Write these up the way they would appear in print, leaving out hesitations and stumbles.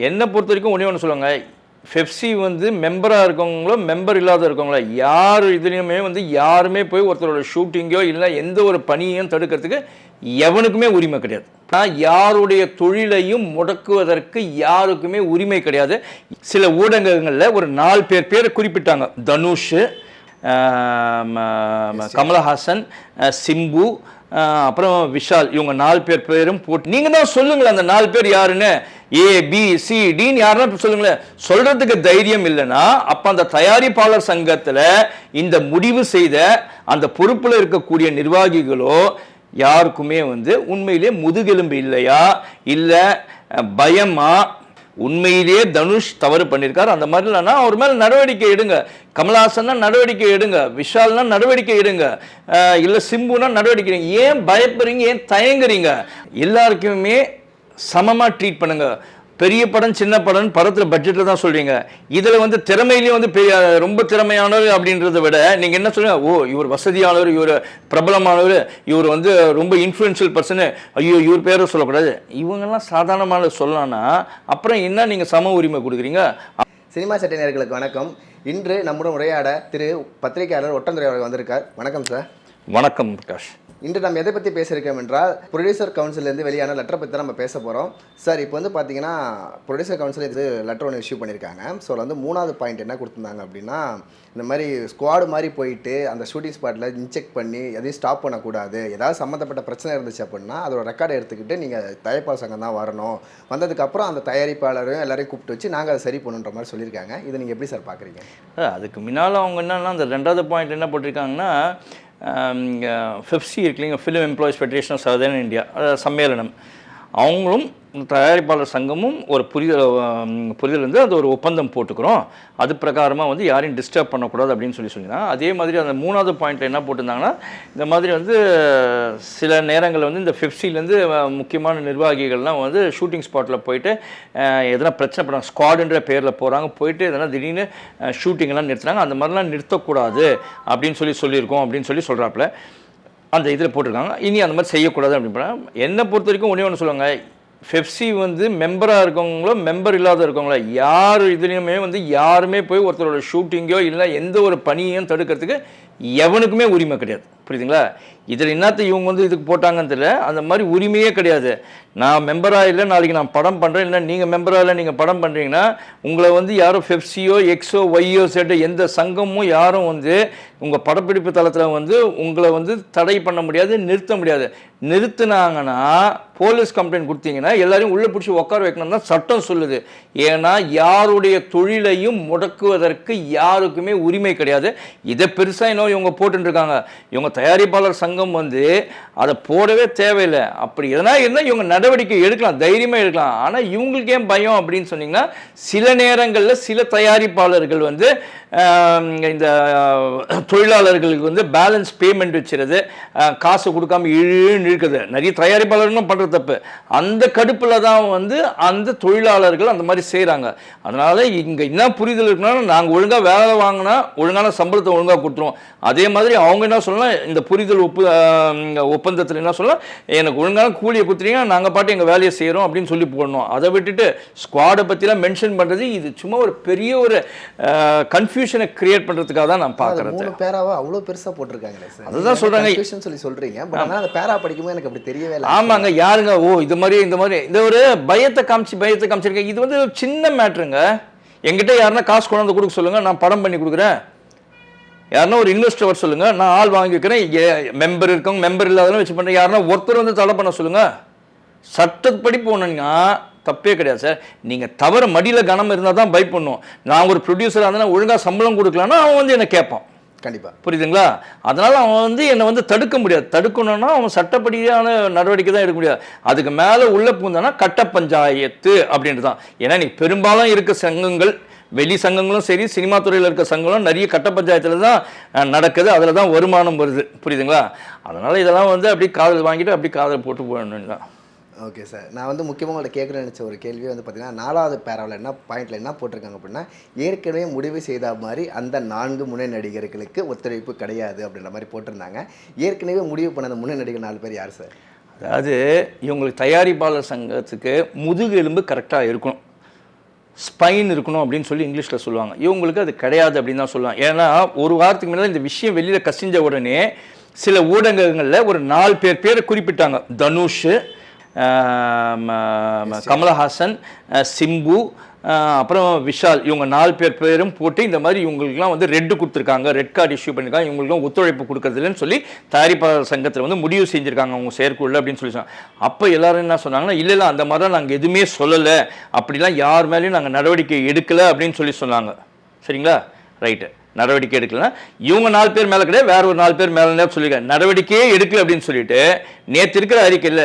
என்னை பொறுத்த வரைக்கும் ஒன்று சொல்லுவாங்க, பெப்சி வந்து மெம்பராக இருக்கவங்களோ மெம்பர் இல்லாத இருக்கவங்களோ யார் இதுலேயுமே வந்து யாருமே போய் ஒருத்தரோட ஷூட்டிங்கோ இல்லை எந்த ஒரு பணியையும் தடுக்கிறதுக்கு எவனுக்குமே உரிமை கிடையாது. ஆனால் யாருடைய தொழிலையும் முடக்குவதற்கு யாருக்குமே உரிமை கிடையாது. சில ஊடகங்களில் ஒரு 4 பேரை குறிப்பிட்டாங்க. தனுஷ், கமலஹாசன், சிம்பு, அப்புறம் விஷால், இவங்க 4 பேரும் போட்டு நீங்கள் தான் சொல்லுங்களேன் அந்த 4 பேர் யாருன்னு. ABCDன்னு யாருன்னா சொல்லுங்களேன். சொல்றதுக்கு தைரியம் இல்லைன்னா அப்ப அந்த தயாரிப்பாளர் சங்கத்தில் இந்த முடிவு செய்த அந்த பொறுப்பில் இருக்கக்கூடிய நிர்வாகிகளோ யாருக்குமே வந்து உண்மையிலே முதுகெலும்பு இல்லையா, இல்லை பயமா? உண்மையிலேயே தனுஷ் தவறு பண்ணியிருக்காரு, அந்த மாதிரி இல்லைன்னா அவர் மேலே நடவடிக்கை எடுங்க. கமல்ஹாசன்னா நடவடிக்கை எடுங்க, விஷால்னா நடவடிக்கை எடுங்க, இல்லை சிம்புனா நடவடிக்கை எடுங்க. ஏன் பயப்படுறீங்க, ஏன் தயங்குறீங்க? எல்லாருக்குமே சமமாக ட்ரீட் பண்ணுங்க. பெரிய படம் சின்ன படம் படத்தில் பட்ஜெட்டில் தான் சொல்றீங்க. இதில் வந்து திறமையிலேயே வந்து ரொம்ப திறமையானவர் அப்படின்றத விட நீங்கள் என்ன சொல்லுங்க, ஓ இவர் வசதியானவர், இவர் பிரபலமானவர், இவர் வந்து ரொம்ப இன்ஃப்ளூயன்ஷியல் பர்சனு, ஐயோ இவர் பேரை சொல்லக்கூடாது, இவங்கெல்லாம் சாதாரணமான சொல்லலாம்னா அப்புறம் என்ன நீங்கள் சம உரிமை கொடுக்குறீங்க? சினிமா சட்டை நேயர்களுக்கு வணக்கம். இன்று நம்முடன் உரையாட திரு பத்திரிகையாளர் ஒட்டந்துரை அவர்கள் வந்திருக்கார். வணக்கம் சார். வணக்கம் பிரகாஷ். இன்று நம்ம எதை பற்றி பேசியிருக்கோம் என்றால் ப்ரொடியூசர் கவுன்சிலேருந்து வெளியான லெட்டரை பற்றி தான் நம்ம பேச போகிறோம். சார், இப்போ வந்து பார்த்தீங்கன்னா ப்ரொடியூசர் கவுன்சில் இது லெட்டர் ஒன்று இஷ்யூ பண்ணியிருக்காங்க. ஸோ வந்து 3வது பாயிண்ட் என்ன கொடுத்துருந்தாங்க அப்படின்னா, இந்த மாதிரி ஸ்குவாடு மாதிரி போயிட்டு அந்த ஷூட்டிங் ஸ்பாட்டில் இன்செக்ட் பண்ணி எதையும் ஸ்டாப் பண்ணக்கூடாது. ஏதாவது சம்மந்தப்பட்ட பிரச்சனை இருந்துச்சு அப்படின்னா அதோட ரெக்கார்டை எடுத்துக்கிட்டு நீங்கள் தயாரிப்பாளர் சங்கம் தான் வரணும். வந்ததுக்கப்புறம் அந்த தயாரிப்பாளரையும் எல்லாரையும் கூப்பிட்டு வச்சு நாங்கள் அதை சரி பண்ணுன்ற மாதிரி சொல்லியிருக்காங்க. இதை நீங்கள் எப்படி சார் பார்க்குறீங்க? அதுக்கு முன்னால் அவங்க என்னன்னா அந்த 2வது பாயிண்ட் என்ன போட்டிருக்காங்கன்னா, பெப்சி இருக்கு இல்லைங்க, film employees federation of southern India சம்மேளனம், அவங்களும் தயாரிப்பாளர் சங்கமும் ஒரு புரிதல் வந்து அது ஒரு ஒப்பந்தம் போட்டுக்கிறோம், அது பிரகாரமாக வந்து யாரையும் டிஸ்டர்ப் பண்ணக்கூடாது அப்படின்னு சொல்லியிருந்தாங்க. அதே மாதிரி அந்த 3வது பாயிண்ட்டில் என்ன போட்டிருந்தாங்கன்னா, இந்த மாதிரி வந்து சில நேரங்களில் வந்து இந்த பெப்சிலேருந்து முக்கியமான நிர்வாகிகள்லாம் வந்து ஷூட்டிங் ஸ்பாட்டில் போயிட்டு எதனா பிரச்சனை பண்ணுறாங்க, ஸ்குவாடுன்ற பேரில் போகிறாங்க, போயிட்டு எதனா திடீர்னு ஷூட்டிங்கெல்லாம் நிறுத்துறாங்க, அந்த மாதிரிலாம் நிறுத்தக்கூடாது அப்படின்னு சொல்லியிருக்கோம் அப்படின்னு சொல்கிறாப்புல அந்த இதில் போட்டிருக்காங்க. இனி அந்த மாதிரி செய்யக்கூடாது அப்படின்னு. என்னை பொறுத்த வரைக்கும் ஒன்று சொல்லுவாங்க, பெப்சி வந்து மெம்பராக இருக்கவங்களோ மெம்பர் இல்லாத இருக்கவங்களோ யார் இதுலேயுமே வந்து யாருமே போய் ஒருத்தரோட ஷூட்டிங்கோ இல்லை எந்த ஒரு பணியையும் தடுக்கிறதுக்கு எவனுக்குமே உரிமை கிடையாது. புரியுதுங்களா? இதில் என்னத்தை இவங்க வந்து இதுக்கு போட்டாங்கன்னு தெரியல, அந்த மாதிரி உரிமையே கிடையாது. நான் மெம்பராக இல்லை, நாளைக்கு நான் படம் பண்ணுறேன், இல்லை நீங்கள் மெம்பராக இல்லை நீங்கள் படம் பண்ணுறீங்கன்னா உங்களை வந்து யாரும் பெப்சியோ எக்ஸோ ஒய்யோ செட்டோ எந்த சங்கமும் யாரும் வந்து உங்கள் படப்பிடிப்பு தளத்தில் வந்து உங்களை வந்து தடை பண்ண முடியாது, நிறுத்த முடியாது. நிறுத்தினாங்கன்னா போலீஸ் கம்ப்ளைண்ட் கொடுத்தீங்கன்னா எல்லாரையும் உள்ளே பிடிச்சி உட்கார வைக்கணும் தான் சட்டம் சொல்லுது. ஏன்னா யாருடைய தொழிலையும் முடக்குவதற்கு யாருக்குமே உரிமை கிடையாது. இதை பெருசாக இன்னும் இவங்க போட்டுருக்காங்க. இவங்க தயாரிப்பாளர் சங்கம் வந்து அதை போடவே தேவையில்லை. அப்படி எதனா இருந்தால் இவங்க நடவடிக்கை எடுக்கலாம், தைரியமாக எடுக்கலாம். ஆனால் இவங்களுக்கு ஏன் பயம் அப்படின்னு சொன்னீங்கன்னா, சில நேரங்களில் சில தயாரிப்பாளர்கள் வந்து இந்த தொழிலாளர்களுக்கு வந்து பேலன்ஸ் பேமெண்ட் வச்சுருது, காசு கொடுக்காம இழுக்குது. நிறைய தயாரிப்பாளர்களும் பண்ணுற தப்பு. அந்த கடுப்பில் தான் வந்து அந்த தொழிலாளர்கள் அந்த மாதிரி செய்கிறாங்க. அதனால் இங்கே என்ன புரிதல் இருக்குன்னா, நாங்கள் ஒழுங்காக வேலை வாங்கினா ஒழுங்கான சம்பளத்தை ஒழுங்காக கொடுத்துருவோம். அதே மாதிரி அவங்க என்ன சொல்லலாம், இந்த புரிதல் ஒப்பந்தத்தில் என்ன சொல்லலாம், எனக்கு ஒழுங்கான கூலியை கொடுத்துட்டீங்க, நாங்கள் பாட்டு எங்கள் வேலையை செய்கிறோம் அப்படின்னு சொல்லி போடணும். அதை விட்டுட்டு ஸ்குவாடை பற்றிலாம் மென்ஷன் பண்ணுறது இது சும்மா ஒரு பெரிய ஒரு கன்ஃபியூஷனை கிரியேட் பண்ணுறதுக்காக தான் நான் பார்க்குறேன். 3 பேராவா அவ்வளோ பெருசாக போட்டிருக்காங்களே சார், அதுதான் சொல்கிறாங்க சொல்லி சொல்கிறீங்க. பட் ஆனால் அந்த பேரா படிக்கும்போது எனக்கு அப்படி தெரியவே இல்லை. ஆமாங்க, யாருங்க ஓ இது மாதிரி இந்த ஒரு பயத்தை காமிச்சிருக்கேன். இது வந்து சின்ன மேட்ருங்க. என்கிட்ட யாருன்னா காசு கொண்டு வந்து கொடுக்க சொல்லுங்கள், நான் படம் பண்ணி கொடுக்குறேன். யாருன்னா ஒரு இன்வெஸ்டர் சொல்லுங்கள், நான் ஆள் வாங்கி வைக்கிறேன். மெம்பர் இருக்கவங்க மெம்பர் இல்லாதவங்க வச்சு பண்ணுறேன். யாருன்னா ஒருத்தர் வந்து தடை பண்ண சொல்லுங்கள். சட்டப்படி போனீங்கன்னா தப்பே கிடையாது சார். நீங்கள் தவற மடியில் கனம் இருந்தால் தான் பை பண்ணும். நான் ஒரு ப்ரொடியூசராக இருந்தால் ஒழுங்காக சம்பளம் கொடுக்கலான்னா அவன் வந்து என்னை கேட்பான். கண்டிப்பாக புரியுதுங்களா? அதனால் அவன் வந்து என்னை வந்து தடுக்க முடியாது. தடுக்கணும்னா அவன் சட்டப்படியான நடவடிக்கை தான் எடுக்க முடியாது. அதுக்கு மேலே உள்ளே பூந்தானா கட்ட பஞ்சாயத்து அப்படின்ட்டு தான். ஏன்னா நீ பெரும்பாலும் இருக்க சங்கங்கள், வெளி சங்கங்களும் சரி, சினிமா துறையில் இருக்க சங்கங்களும் நிறைய கட்ட பஞ்சாயத்தில் தான் நடக்குது. அதில் தான் வருமானம் வருது. புரியுதுங்களா? அதனால் இதெல்லாம் வந்து அப்படி காதல் வாங்கிட்டு அப்படி காதல் போட்டு போகணும் தான். ஓகே சார், நான் வந்து முக்கியமாக உங்களை கேட்குறேன்னு நினச்ச ஒரு கேள்வி வந்து பார்த்தீங்கன்னா, 4வது பேராவில் என்ன பாயிண்டில் என்ன போட்டிருக்காங்க அப்படின்னா, ஏற்கனவே முடிவு செய்த மாதிரி அந்த 4 முன்னணி நடிகர்களுக்கு ஒத்துழைப்பு கிடையாது அப்படின்ற மாதிரி போட்டிருந்தாங்க. ஏற்கனவே முடிவு பண்ண அந்த முன்னணி நடிகர் 4 பேர் யார் சார்? அதாவது இவங்களுக்கு தயாரிப்பாளர் சங்கத்துக்கு முதுகெலும்பு கரெக்டாக இருக்கணும். ஸ்பைன் இருக்கணும் அப்படின்னு சொல்லி இங்கிலீஷில் சொல்லுவாங்க. இவங்களுக்கு அது கிடையாது அப்படின்னு தான் சொல்லுவாங்க. ஏன்னா ஒரு வாரத்துக்கு முன்னாடி இந்த விஷயம் வெளியில் கசிஞ்ச உடனே சில ஊடகங்களில் ஒரு 4 பேரை குறிப்பிட்டாங்க. தனுஷ், கமலஹாசன், சிம்பு, அப்புறம் விஷால், இவங்க 4 பேரும் போட்டு இந்த மாதிரி இவங்களுக்குலாம் வந்து ரெட் கொடுத்துருக்காங்க, ரெட் கார்டு இஷ்யூ பண்ணியிருக்காங்க, இவங்களுக்குலாம் ஒத்துழைப்பு கொடுக்கறதில்லன்னு சொல்லி தயாரிப்பாளர் சங்கத்தில் வந்து முடிவு செஞ்சுருக்காங்க அவங்க செயற்குள்ள அப்படின்னு சொல்லி சொன்னாங்க. அப்போ எல்லாரும் என்ன சொன்னாங்கன்னா, இல்லை அந்த மாதிரிலாம் நாங்கள் எதுவுமே சொல்லலை, அப்படிலாம் யார் மேலேயும் நாங்கள் நடவடிக்கை எடுக்கலை அப்படின்னு சொல்லி சொன்னாங்க. சரிங்களா? ரைட்டு. நடவடிக்கை எடுக்கலன்னா இவங்க 4 பேர் மேலே கிடையாது, வேற ஒரு 4 பேர் மேலே சொல்லியிருக்காங்க நடவடிக்கையே எடுக்கல அப்படின்னு சொல்லிட்டு நேற்று இருக்கிற அறிக்கையில்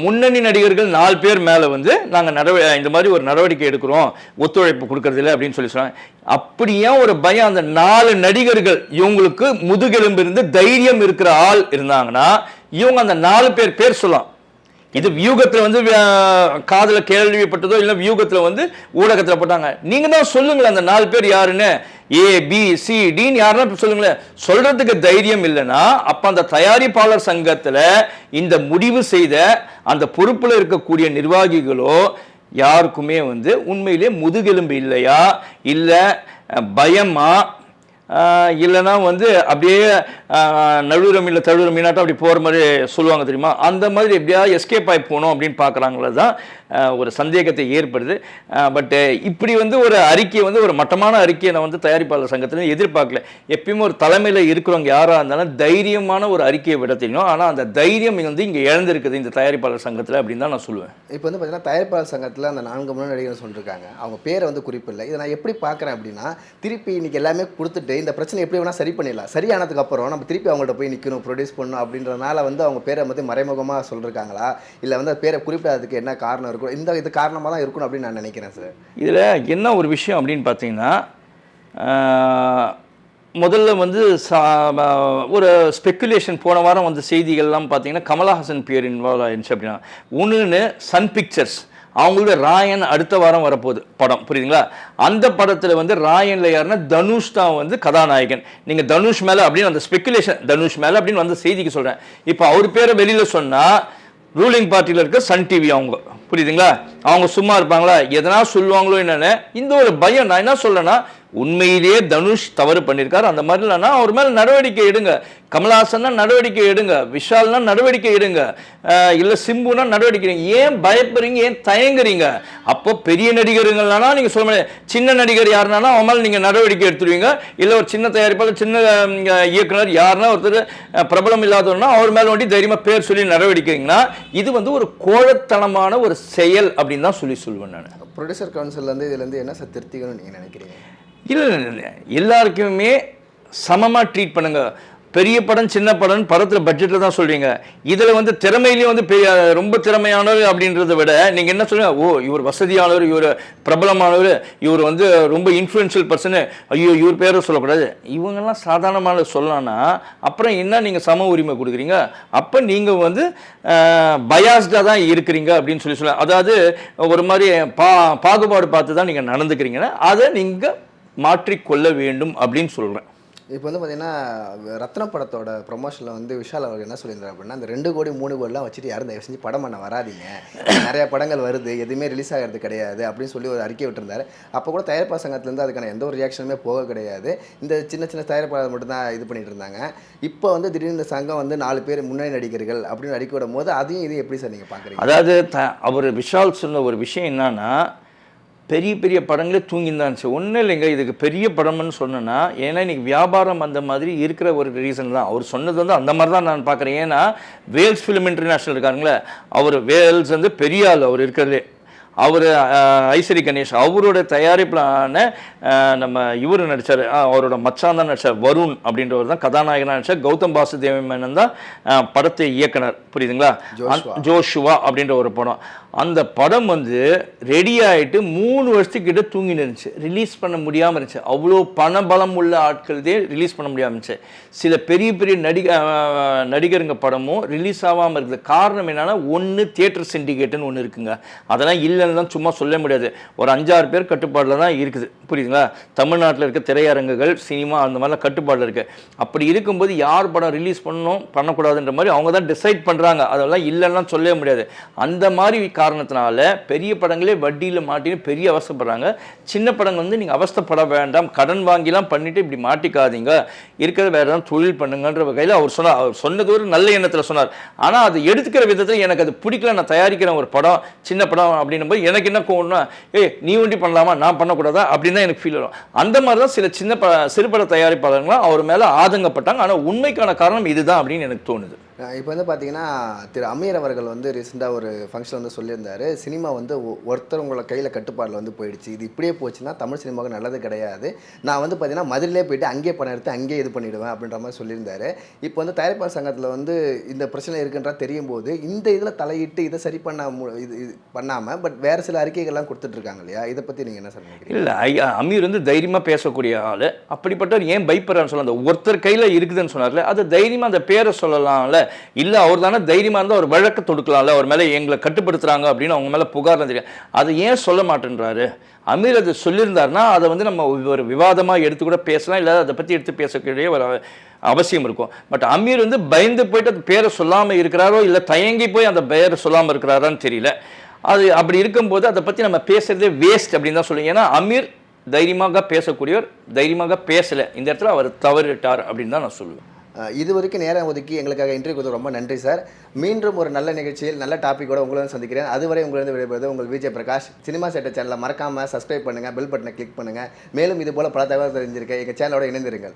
முன்னணி நடிகர்கள் 4 பேர் மேலே வந்து நாங்கள் இந்த மாதிரி ஒரு நடவடிக்கை எடுக்கிறோம், ஒத்துழைப்பு கொடுக்கறதில்ல அப்படின்னு சொல்லி சொன்னாங்க. அப்படியே ஒரு பயம், அந்த 4 நடிகர்கள் இவங்களுக்கு முதுகெலும்பு இருந்து தைரியம் இருக்கிற ஆள் இருந்தாங்கன்னா இவங்க அந்த 4 பேர் சொல்லலாம். இது வியூகத்தில் வந்து காதில் கேள்விப்பட்டதோ இல்லை வியூகத்தில் வந்து ஊடகத்தில் போட்டாங்க. நீங்கள் தான் சொல்லுங்களேன் அந்த 4 பேர் யாருன்னு, ABCDன்னு யாருன்னா சொல்லுங்களேன். சொல்றதுக்கு தைரியம் இல்லைன்னா அப்போ அந்த தயாரிப்பாளர் சங்கத்தில் இந்த முடிவு செய்த அந்த பொறுப்பில் இருக்கக்கூடிய நிர்வாகிகளோ யாருக்குமே வந்து உண்மையிலே முதுகெலும்பு இல்லையா, இல்லை பயமா, இல்லைன்னா வந்து அப்படியே நடுவுரமில்ல தழுவுரமீனாட்டம் அப்படி போகிற மாதிரி சொல்லுவாங்க தெரியுமா, அந்த மாதிரி எப்படியாவது எஸ்கேப் ஆகி போகணும் அப்படின்னு பார்க்குறாங்களே தான் ஒரு சந்தேகத்தை ஏற்படுது. பட் இப்படி வந்து ஒரு அறிக்கையை வந்து ஒரு மட்டமான அறிக்கையை நான் வந்து தயாரிப்பாளர் சங்கத்தில் எதிர்பார்க்கல. எப்பயுமே ஒரு தலைமையில் இருக்கிறவங்க யாராக இருந்தாலும் தைரியமான ஒரு அறிக்கையை விட தெரியும். ஆனால் அந்த தைரியம் வந்து இங்கே இழந்திருக்குது இந்த தயாரிப்பாளர் சங்கத்தில் அப்படின்னு தான் நான் சொல்லுவேன். இப்போ வந்து பார்த்தீங்கன்னா தயாரிப்பாளர் சங்கத்தில் அந்த 4 முன்னாடி நடிகர்கள் சொல்லியிருக்காங்க, அவங்க பேரை வந்து குறிப்பில்லை. இதை நான் எப்படி பார்க்குறேன் அப்படின்னா, திருப்பி இன்னைக்கு எல்லாமே கொடுத்துட்டு இந்த பிரச்சனை எப்படி வேணால் சரி பண்ணிடலாம், சரியானதுக்கு அப்புறம் நம்ம திருப்பி அவங்கள்ட்ட போய் நிற்கணும், ப்ரொடியூஸ் பண்ணணும் அப்படின்றனால வந்து அவங்க பேரை வந்து மறைமுகமாக சொல்லியிருக்காங்களா, இல்லை வந்து பேரை குறிப்பிடாததுக்கு என்ன காரணம் இருக்கும், இது காரணமாக தான் இருக்கணும் அப்படின்னு நான் நினைக்கிறேன் சார். இதில் என்ன ஒரு விஷயம் அப்படின்னு பார்த்தீங்கன்னா, முதல்ல வந்து ஒரு ஸ்பெக்குலேஷன் போன வாரம் வந்து செய்திகள்லாம் பார்த்தீங்கன்னா கமலஹாசன் பேர் இன்வால்வ் ஆயிடுச்சு அப்படின்னா. ஒன்றுன்னு சன் பிக்சர்ஸ் அவங்களோட ராயன் அடுத்த வாரம் வரப்போகுது படம், புரியுதுங்களா? அந்த படத்தில் வந்து ராயனில் யாருன்னா தனுஷ் தான் வந்து கதாநாயகன். நீங்கள் தனுஷ் மேலே அப்படின்னு அந்த ஸ்பெக்குலேஷன் தனுஷ் மேலே அப்படின்னு வந்து செய்திக்கு சொல்கிறேன். இப்போ அவர் பேரை வெளியில் சொன்னால் ரூலிங் பார்ட்டியில் இருக்க சன் டிவி அவங்க, புரியுதுங்களா, அவங்க சும்மா இருப்பாங்களா, எதனா சொல்லுவாங்களோ என்னென்னு இந்த ஒரு பயம். நான் என்ன சொல்கிறேன்னா, உண்மையிலேயே தனுஷ் தவறு பண்ணியிருக்காரு, அந்த மாதிரி இல்லைன்னா அவர் மேலே நடவடிக்கை எடுங்க. கமலஹாசன்னா நடவடிக்கை எடுங்க, விஷால்னா நடவடிக்கை எடுங்க, இல்லை சிம்புனா நடவடிக்கை எடுங்க. ஏன் பயப்படுறீங்க, ஏன் தயங்குறீங்க? அப்போ பெரிய நடிகருங்கள்னா நீங்கள் சொல்ல முடியாது, சின்ன நடிகர் யாருனா அவன் மேலே நீங்கள் நடவடிக்கை எடுத்துருவீங்க. இல்லை ஒரு சின்ன தயாரிப்பாளர், சின்ன இயக்குனர் யாருன்னா ஒருத்தர் பிரபலம் இல்லாதவர்னா அவர் மேலே வண்டி தைரியமாக பேர் சொல்லி நடவடிக்கைங்கன்னா இது வந்து ஒரு கோழத்தனமான ஒரு செயல் அப்படின்னு தான் சொல்லுவேன் நான். ப்ரொடியூசர் கவுன்சிலேருந்து இதுலேருந்து என்ன சார் திருத்திக்கணும்னு நீங்கள் நினைக்கிறீங்க? இல்லை எல்லாருக்குமே சமமாக ட்ரீட் பண்ணுங்க. பெரிய படம் சின்ன படம் படத்தில் பட்ஜெட்டில் தான் சொல்கிறீங்க. இதில் வந்து திறமையிலையும் வந்து ரொம்ப திறமையானவர் அப்படின்றத விட நீங்கள் என்ன சொல்லுங்க, ஓ இவர் வசதியானவர், இவர் பிரபலமானவர், இவர் வந்து ரொம்ப இன்ஃப்ளூயன்ஷியல் பர்சனு, ஐயோ இவர் பேரை சொல்லக்கூடாது, இவங்கெல்லாம் சாதாரணமான சொல்லலாம்னா அப்புறம் என்ன நீங்கள் சம உரிமை கொடுக்குறீங்க? அப்போ நீங்கள் வந்து பயாஸ்டாக தான் இருக்கிறீங்க அப்படின்னு சொல்லலாம். அதாவது ஒரு மாதிரி பாகுபாடு பார்த்து தான் நீங்கள் நடந்துக்கிறீங்கன்னா அதை நீங்கள் மாற்றிக்கொள்ள வேண்டும் அப்படின்னு சொல்கிறேன். இப்போ வந்து பார்த்தீங்கன்னா ரத்ன படத்தோட ப்ரொமோஷனில் வந்து விஷால் அவர்கள் என்ன சொல்லியிருந்தார் அப்படின்னா, அந்த 2 கோடி 3 கோடிலாம் வச்சுட்டு யாரும் தயவு செஞ்சு படம் பண்ண வராதிங்க, நிறையா படங்கள் வருது, எதுவுமே ரிலீஸ் ஆகிறது கிடையாது அப்படின்னு சொல்லி ஒரு அறிக்கை விட்டுருந்தார். அப்போ கூட தயாரிப்பாளர் சங்கத்துலேருந்து அதுக்கான எந்த ஒரு ரியாக்ஷனுமே போக கிடையாது. இந்த சின்ன சின்ன தயாரிப்பாளர் மட்டும்தான் இது பண்ணிட்டு இருந்தாங்க. இப்போ வந்து திடீர்னு இந்த சங்கம் வந்து 4 பேர் முன்னணி நடிகர்கள் அப்படின்னு அறிக்கை விடும் போது அதையும் இதையும் எப்படி சார் நீங்கள் பார்க்குறீங்க? அதாவது அவர் விஷால் சொன்ன ஒரு விஷயம் என்னன்னா, பெரிய பெரிய படங்களே தூங்கின்னு இருந்துச்சு. ஒன்றும் இல்லைங்க, இதுக்கு பெரிய படம்னு சொன்னேன்னா, ஏன்னா இன்றைக்கி வியாபாரம் அந்த மாதிரி இருக்கிற ஒரு ரீசன் தான். அவர் சொன்னது வந்து அந்த மாதிரி தான் நான் பார்க்குறேன். ஏன்னா வேல்ஸ் ஃபிலிம் இன்டர்நேஷ்னல் இருக்காருங்களே, அவர் வேல்ஸ் வந்து பெரிய ஆள், அவர் இருக்கிறதே. அவர் ஐஸ்வரி கணேஷ் அவரோட தயாரிப்பிலான நம்ம இவர் நடித்தார், அவரோட மச்சான் தான் நடித்தார், வருண் அப்படின்றவர் தான் கதாநாயகனாக நடித்தார். கௌதம் வாசுதேவ மேனன் தான் படத்தை இயக்குனர், புரியுதுங்களா? ஜோஷுவா அப்படின்ற ஒரு படம். அந்த படம் வந்து ரெடி ஆகிட்டு 3 வருஷத்துக்கிட்ட தூங்கி இருந்துச்சு, ரிலீஸ் பண்ண முடியாமல் இருந்துச்சு. அவ்வளோ பணபலம் உள்ள ஆட்கள்தே ரிலீஸ் பண்ண முடியாமல் இருந்துச்சு. சில பெரிய பெரிய நடிகருங்க படமும் ரிலீஸ் ஆகாமல் இருக்குது. காரணம் என்னென்னா, ஒன்று தியேட்டர் சிண்டிகேட்டுன்னு ஒன்று இருக்குங்க, அதெல்லாம் இல்லைன்னு தான் சும்மா சொல்ல முடியாது. ஒரு 5-6 பேர் கட்டுப்பாடில் தான் இருக்குது, புரியுதுங்களா? தமிழ்நாட்டில் இருக்க திரையரங்குகள், சினிமா அந்த மாதிரிலாம் கட்டுப்பாடில் இருக்குது. அப்படி இருக்கும்போது யார் படம் ரிலீஸ் பண்ணணும் பண்ணக்கூடாதுன்ற மாதிரி அவங்க தான் டிசைட் பண்ணுறாங்க. அதெல்லாம் இல்லைன்னா சொல்லவே முடியாது. அந்த மாதிரி காரணத்தினால பெரிய படங்களே வட்டியில் மாட்டின்னு பெரிய அவஸ்தைப்படுறாங்க. சின்ன படங்கள் வந்து நீங்கள் அவஸ்தைப்பட வேண்டாம், கடன் வாங்கிலாம் பண்ணிவிட்டு இப்படி மாட்டிக்காதீங்க, இருக்கிற வேறு ஏதாவது தொழில் பண்ணுங்கன்ற வகையில் அவர் சொன்னார். அவர் சொன்னது ஒரு நல்ல எண்ணத்தில் சொன்னார். ஆனால் அது எடுத்துக்கிற விதத்தில் எனக்கு அது பிடிக்கல. நான் தயாரிக்கிறேன் ஒரு படம், சின்ன படம் அப்படின்னும் போது எனக்கு என்ன கோவம்னா, நீ ஒண்டி பண்ணலாமா, நான் பண்ணக்கூடாதா அப்படின்னு தான் எனக்கு ஃபீல் வரும். அந்த மாதிரி தான் சில சிறுபட தயாரிப்பாளர்களும் அவர் மேலே ஆதங்கப்பட்டாங்க. ஆனால் உண்மைக்கான காரணம் இதுதான் அப்படின்னு எனக்கு தோணுது. இப்போ வந்து பார்த்தீங்கன்னா திரு அமீர் அவர்கள் வந்து ரீசெண்டாக ஒரு ஃபங்க்ஷன் வந்து சொல்லியிருந்தாரு, சினிமா வந்து ஒருத்தர் உங்களை கையில் கட்டுப்பாடில் வந்து போயிடுச்சு, இது இப்படியே போச்சுன்னா தமிழ் சினிமாவுக்கு நல்லது கிடையாது, நான் வந்து பார்த்தீங்கன்னா மதுரையிலே போயிட்டு அங்கேயே பணம் எடுத்து அங்கேயே இது பண்ணிவிடுவேன் அப்படின்ற மாதிரி சொல்லியிருந்தாரு. இப்போ வந்து தயாரிப்பாளர் சங்கத்தில் வந்து இந்த பிரச்சனை இருக்குன்றா தெரியும் போது இந்த இதில் தலையிட்டு இதை சரி இது பண்ணாமல் பட் வேறு சில அறிக்கைகள்லாம் கொடுத்துட்ருக்காங்க இல்லையா, இதை பற்றி நீங்கள் என்ன சொல்லுங்கள்? இல்லை, அமீர் வந்து தைரியமாக பேசக்கூடிய ஆள். அப்படிப்பட்டவர் ஏன் பயப்படுறான்னு சொல்ல, அந்த ஒருத்தர் கையில் இருக்குதுன்னு சொன்னார்ல, அது தைரியமாக அந்த பேரை சொல்லலாம்ல. இல்லை அவர் தானே தைரியமாக இருந்தால் ஒரு வழக்கு தொடுக்கலாம்ல, அவர் மேலே எங்களை கட்டுப்படுத்துகிறாங்க அப்படின்னு அவங்க மேலே புகார் தெரியும். அதை ஏன் சொல்ல மாட்டேன்றாரு? அமீர் அது சொல்லியிருந்தாருன்னா அதை வந்து நம்ம ஒரு விவாதமாக எடுத்து கூட பேசலாம், இல்லை அதை பற்றி எடுத்து பேசக்கூடிய ஒரு அவசியம் இருக்கும். பட் அமீர் வந்து பயந்து போயிட்டு அந்த பேரை சொல்லாமல் இருக்கிறாரோ இல்லை தயங்கி போய் அந்த பேரை சொல்லாமல் இருக்கிறாரான்னு தெரியல. அது அப்படி இருக்கும்போது அதை பற்றி நம்ம பேசுகிறதே வேஸ்ட் அப்படின்னு தான் சொல்லுங்க. ஏன்னா அமீர் தைரியமாக பேசக்கூடியவர், தைரியமாக பேசலை, இந்த இடத்துல அவர் தவறிட்டார் அப்படின்னு தான் நான் சொல்லுவேன். இது வரைக்கும் நேரம் ஒதுக்கி எங்களுக்காக இன்டர்வியூ கொடுத்து ரொம்ப நன்றி சார். மீண்டும் ஒரு நல்ல நிகழ்ச்சியில் நல்ல டாப்பிக்கோட உங்களுடன் சந்திக்கிறேன். அதுவரை உங்களிருந்து விடைபெறுவது உங்கள் விஜய் பிரகாஷ். சினிமா செட்டர் சேனலை மறக்காமல் சப்ஸ்கிரைப் பண்ணுங்கள், பெல் பட்டனை கிளிக் பண்ணுங்கள். மேலும் இது போல் பல தகவல் தெரிஞ்சிருக்க எங்கள் சேனலோட இணைந்திருங்கள்.